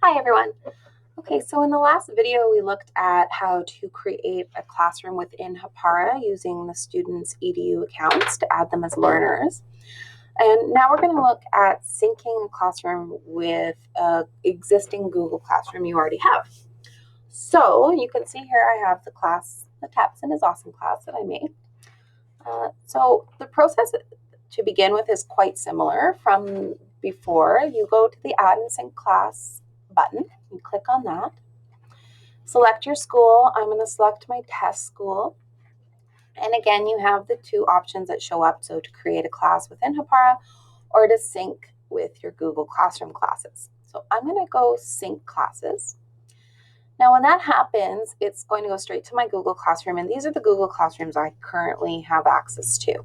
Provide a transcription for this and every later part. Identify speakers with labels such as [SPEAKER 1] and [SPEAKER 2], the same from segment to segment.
[SPEAKER 1] Hi everyone. Okay, so in the last video we looked at how to create a classroom within Hapara using the students' EDU accounts to add them as learners. And now we're going to look at syncing a classroom with an existing Google Classroom you already have. So you can see here I have the class, the Tapson is Awesome class that I made. So the process to begin with is quite similar from before. You go to the Add and Sync Class button, you click on that. Select your school. I'm going to select my test school. And again, you have the two options that show up. So to create a class within Hapara or to sync with your Google Classroom classes. So I'm going to go sync classes. Now, when that happens, it's going to go straight to my Google Classroom. And these are the Google Classrooms I currently have access to.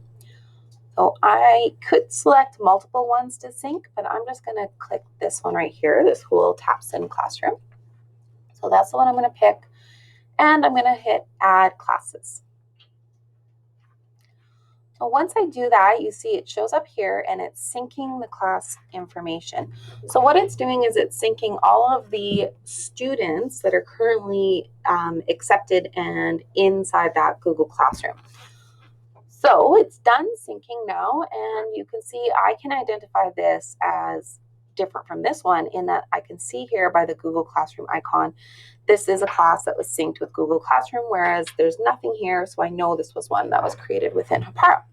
[SPEAKER 1] So I could select multiple ones to sync, but I'm just going to click this one right here, this whole Tapson Classroom. So that's the one I'm going to pick. And I'm going to hit Add Classes. So once I do that, you see it shows up here and it's syncing the class information. So what it's doing is it's syncing all of the students that are currently accepted and inside that Google Classroom. So it's done syncing now, and you can see I can identify this as different from this one in that I can see here by the Google Classroom icon, this is a class that was synced with Google Classroom, whereas there's nothing here, so I know this was one that was created within Hapara.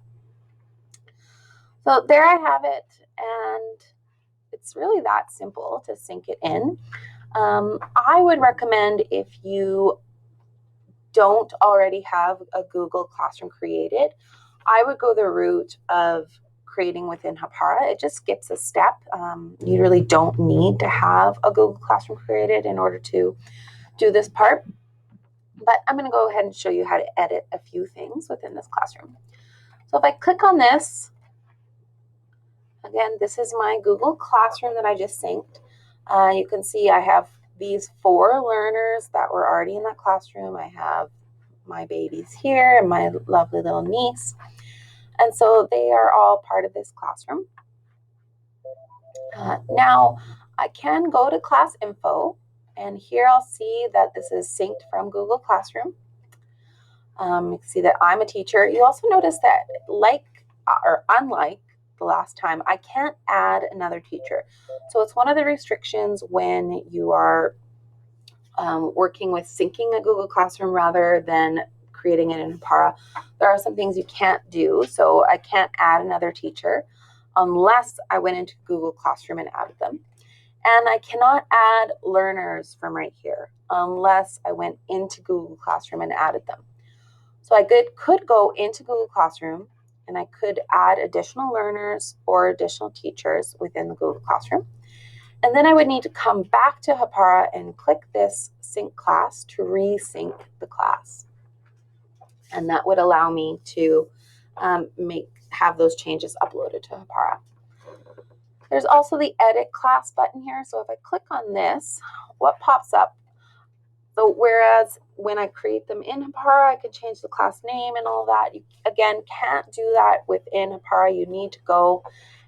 [SPEAKER 1] So there I have it, and it's really that simple to sync it in. I would recommend, if you don't already have a Google Classroom created, I would go the route of creating within Hapara. It just skips a step. You really don't need to have a Google Classroom created in order to do this part. But I'm going to go ahead and show you how to edit a few things within this classroom. So if I click on this, again, this is my Google Classroom that I just synced. You can see I have these 4 learners that were already in that classroom. I have my babies here and my lovely little niece. And so they are all part of this classroom. Now, I can go to class info, and here I'll see that this is synced from Google Classroom. You can see that I'm a teacher. You also notice that unlike the last time, I can't add another teacher. So it's one of the restrictions when you are working with syncing a Google Classroom rather than creating it in Hapara. There are some things you can't do. So I can't add another teacher unless I went into Google Classroom and added them. And I cannot add learners from right here unless I went into Google Classroom and added them. So I could go into Google Classroom and I could add additional learners or additional teachers within the Google Classroom. And then I would need to come back to Hapara and click this sync class to resync the class. And that would allow me to have those changes uploaded to Hapara. There's also the edit class button here. So if I click on this, what pops up? So whereas when I create them in Hapara, I can change the class name and all that. You, again, can't do that within Hapara. You need to go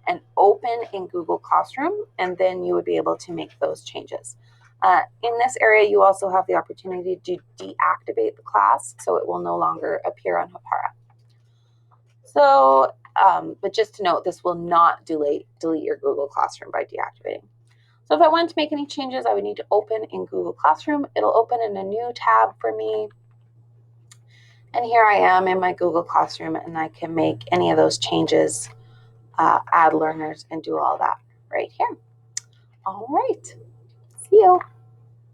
[SPEAKER 1] and open in Google Classroom, and then you would be able to make those changes. In this area, you also have the opportunity to deactivate the class, so it will no longer appear on Hapara. So, but just to note, this will not delete your Google Classroom by deactivating. So if I wanted to make any changes, I would need to open in Google Classroom. It'll open in a new tab for me. And here I am in my Google Classroom, and I can make any of those changes, add learners, and do all that right here. All right, see you.